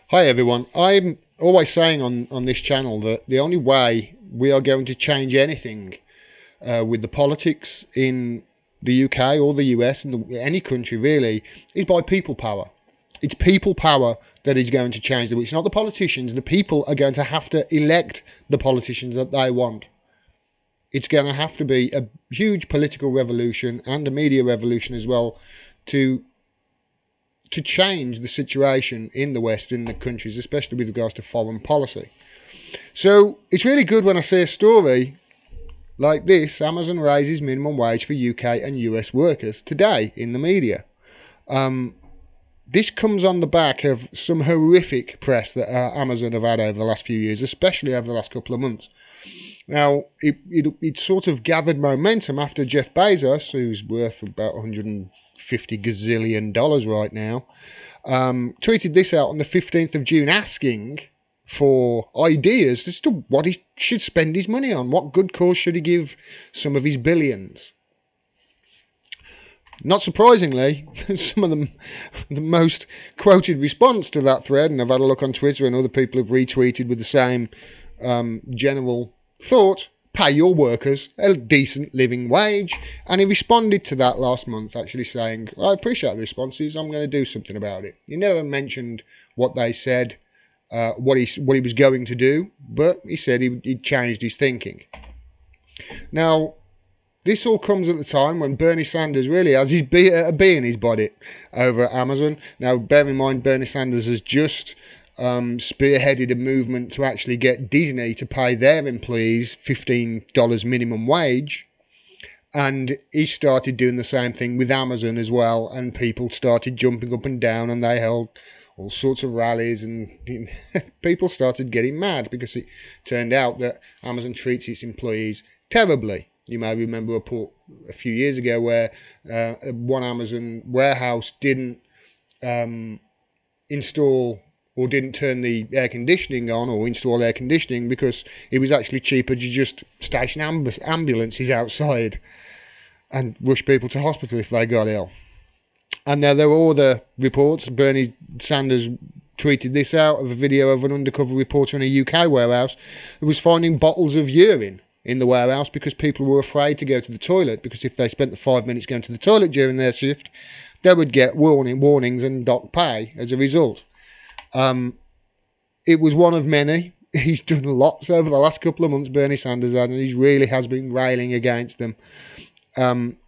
Hi everyone. I'm always saying on this channel that the only way we are going to change anything with the politics in the UK or the US and any country really is by people power. It's people power that is going to change the. It's not the politicians. The people are going to have to elect the politicians that they want. It's going to have to be a huge political revolution and a media revolution as well to change the situation in the West, in the countries, especially with regards to foreign policy. So it's really good when I see a story like this: Amazon raises minimum wage for UK and US workers today in the media. This comes on the back of some horrific press that Amazon have had over the last few years, especially over the last couple of months. Now, it sort of gathered momentum after Jeff Bezos, who's worth about $150 gazillion right now, tweeted this out on the 15th of June asking for ideas as to what he should spend his money on. What good cause should he give some of his billions? Not surprisingly, some of the most quoted response to that thread, and I've had a look on Twitter and other people have retweeted with the same general thought: pay your workers a decent living wage. And he responded to that last month actually saying, I appreciate the responses, I'm going to do something about it. He never mentioned what they said, what he was going to do, but he said he'd changed his thinking. Now, this all comes at the time when Bernie Sanders really has his bee in his body over at Amazon. Now, bear in mind, Bernie Sanders has just spearheaded a movement to actually get Disney to pay their employees $15 minimum wage, and he started doing the same thing with Amazon as well, and people started jumping up and down and they held all sorts of rallies, and people started getting mad because it turned out that Amazon treats its employees terribly. You may remember a report a few years ago where one Amazon warehouse didn't install or didn't turn the air conditioning on or install air conditioning because it was actually cheaper to just station ambulances outside and rush people to hospital if they got ill. And now there were other reports. Bernie Sanders tweeted this out of a video of an undercover reporter in a UK warehouse who was finding bottles of urine in the warehouse because people were afraid to go to the toilet, because if they spent the 5 minutes going to the toilet during their shift, they would get warnings and dock pay as a result. It was one of many. He's done lots over the last couple of months, Bernie Sanders had, and he really has been railing against them. Some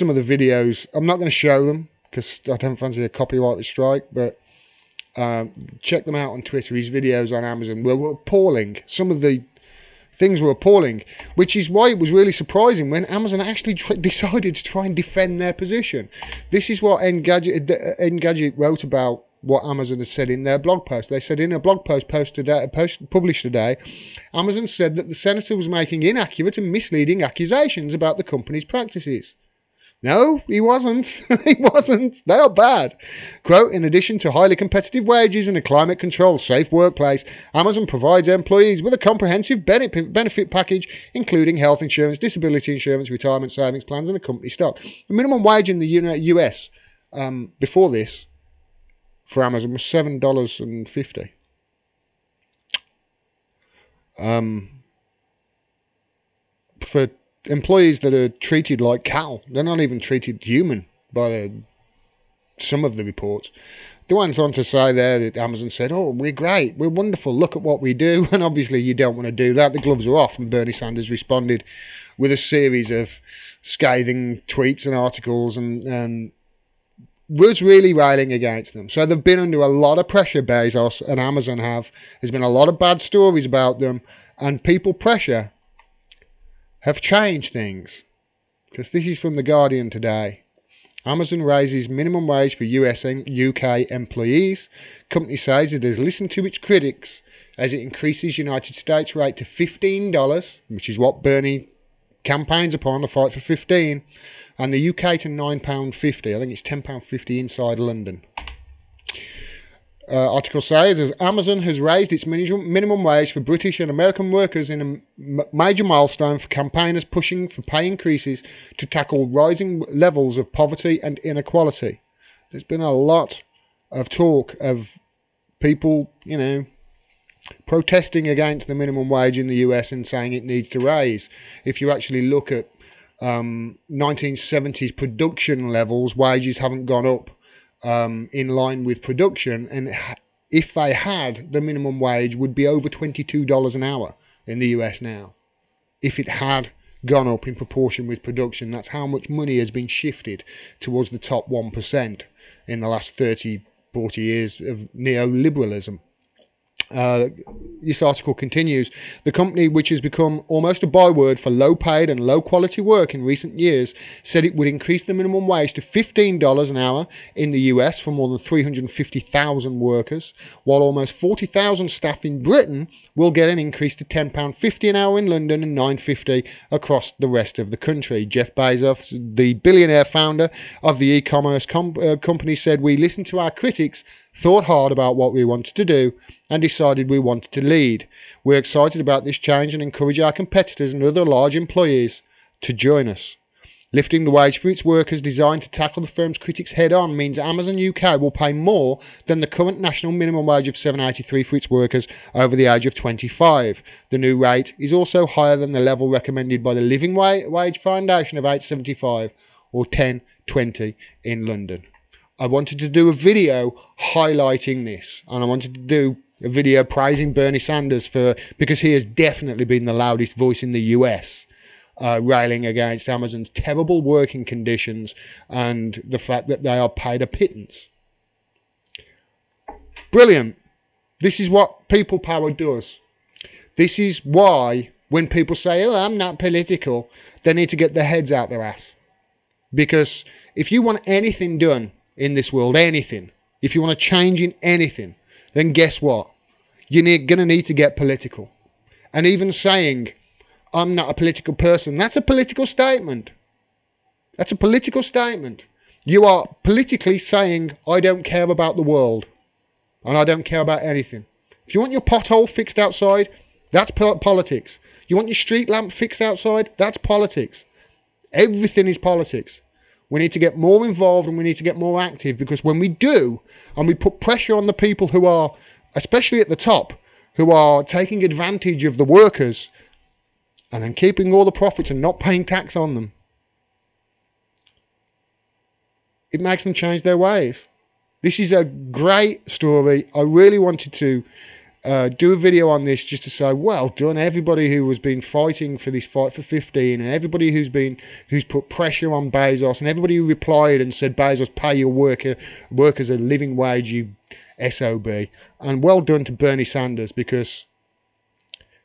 of the videos, I'm not going to show them because I don't fancy a copyright strike, but check them out on Twitter. His videos on Amazon were appalling. Some of the things were appalling, which is why it was really surprising when Amazon actually decided to try and defend their position. This is what Engadget wrote about what Amazon has said in their blog post. They said in a blog post published today, Amazon said that the senator was making inaccurate and misleading accusations about the company's practices. No, he wasn't. He wasn't. They are bad. Quote, in addition to highly competitive wages and a climate-controlled, safe workplace, Amazon provides employees with a comprehensive benefit package, including health insurance, disability insurance, retirement savings plans, and a company stock. The minimum wage in the US before this for Amazon was $7.50. For employees that are treated like cattle, they're not even treated human by some of the reports. They went on to say there that Amazon said, oh, we're great, we're wonderful, look at what we do. And obviously you don't want to do that. The gloves are off, and Bernie Sanders responded with a series of scathing tweets and articles and was really railing against them. So they've been under a lot of pressure, Bezos and Amazon have. There's been a lot of bad stories about them, and people pressure have changed things. Because this is from The Guardian today. Amazon raises minimum wage for US and UK employees. Company says it has listened to its critics as it increases United States rate to $15, which is what Bernie campaigns upon, a fight for 15, and the UK to £9.50. I think it's £10.50 inside London. Article says, as Amazon has raised its minimum wage for British and American workers in a major milestone for campaigners pushing for pay increases to tackle rising levels of poverty and inequality. There's been a lot of talk of people, protesting against the minimum wage in the US and saying it needs to raise. If you actually look at 1970s production levels, wages haven't gone up in line with production, and if they had, the minimum wage would be over $22 an hour in the US now. If it had gone up in proportion with production, that's how much money has been shifted towards the top 1% in the last 30, 40 years of neoliberalism. This article continues. The company, which has become almost a byword for low-paid and low-quality work in recent years, said it would increase the minimum wage to $15 an hour in the US for more than 350,000 workers, while almost 40,000 staff in Britain will get an increase to £10.50 an hour in London and $9.50 across the rest of the country. Jeff Bezos, the billionaire founder of the e-commerce company, said, "We listened to our critics, thought hard about what we wanted to do, and decided we wanted to lead. We're excited about this change and encourage our competitors and other large employees to join us." Lifting the wage for its workers, designed to tackle the firm's critics head-on, means Amazon UK will pay more than the current national minimum wage of $7.83 for its workers over the age of 25. The new rate is also higher than the level recommended by the Living Wage Foundation of $8.75 or $10.20 in London. I wanted to do a video highlighting this, and I wanted to do a video praising Bernie Sanders because he has definitely been the loudest voice in the US, railing against Amazon's terrible working conditions and the fact that they are paid a pittance. Brilliant. This is what people power does. This is why when people say, "Oh, I'm not political," they need to get their heads out their ass. Because if you want anything done in this world, anything, if you want to change in anything, then guess what? You're going to need to get political. And even saying, "I'm not a political person," that's a political statement. That's a political statement. You are politically saying, "I don't care about the world and I don't care about anything." If you want your pothole fixed outside, that's politics. You want your street lamp fixed outside, that's politics. Everything is politics. We need to get more involved and we need to get more active, because when we do, and we put pressure on the people who are, especially at the top, who are taking advantage of the workers and then keeping all the profits and not paying tax on them, it makes them change their ways. This is a great story. I really wanted to do a video on this just to say, well done everybody who has been fighting for this fight for 15, and everybody who's put pressure on Bezos, and everybody who replied and said, "Bezos, pay your workers a living wage, you SOB." And well done to Bernie Sanders, because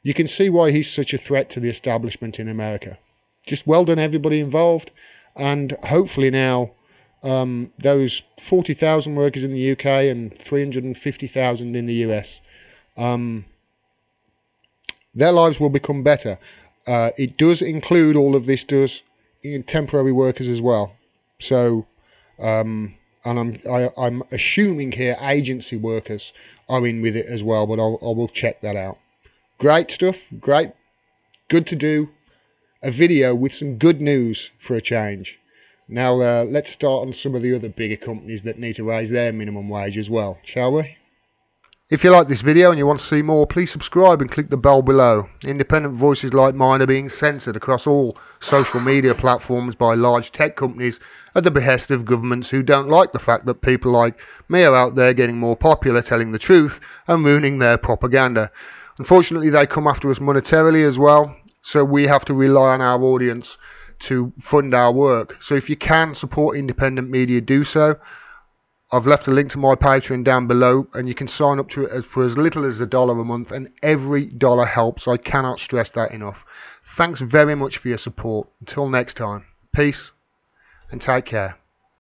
you can see why he's such a threat to the establishment in America. Just well done everybody involved, and hopefully now those 40,000 workers in the UK and 350,000 in the US, their lives will become better. It does include, all of this does, in temporary workers as well. So, and I'm assuming here agency workers are in with it as well, but I will check that out. Great stuff. Great. Good to do a video with some good news for a change. Now let's start on some of the other bigger companies that need to raise their minimum wage as well, shall we? If you like this video and you want to see more, please subscribe and click the bell below. Independent voices like mine are being censored across all social media platforms by large tech companies at the behest of governments who don't like the fact that people like me are out there getting more popular, telling the truth and ruining their propaganda. Unfortunately, they come after us monetarily as well, so we have to rely on our audience to fund our work. So if you can support independent media, do so. I've left a link to my Patreon down below, and you can sign up to it for as little as $1 a month, and every dollar helps. I cannot stress that enough. Thanks very much for your support. Until next time, peace and take care.